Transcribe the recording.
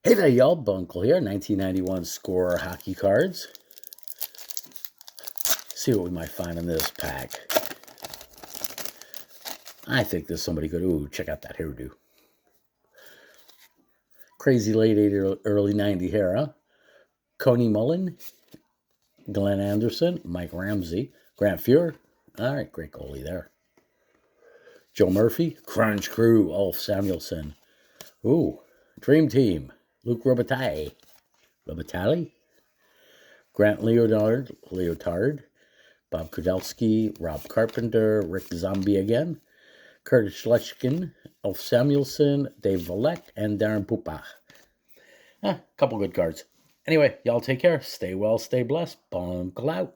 Hey there, y'all. Bunkle here. 1991 Score hockey cards. See what we might find in this pack. I think there's somebody good. Ooh, check out that hairdo. Crazy late 80s, early 90 hair, huh? Coney Mullen, Glenn Anderson, Mike Ramsey, Grant Fuhr. All right, great goalie there. Joe Murphy, Crunch Crew, Ulf Samuelsson. Ooh, Dream Team, Luke Robitaille. Grant Leotard, Bob Kudelski, Rob Carpenter, Rick Zombie again, Curtis Schlechkin, Ulf Samuelsson, Dave Valek, and Darren Pupach. Couple good cards. Anyway, y'all take care. Stay well, stay blessed. Bunkle out.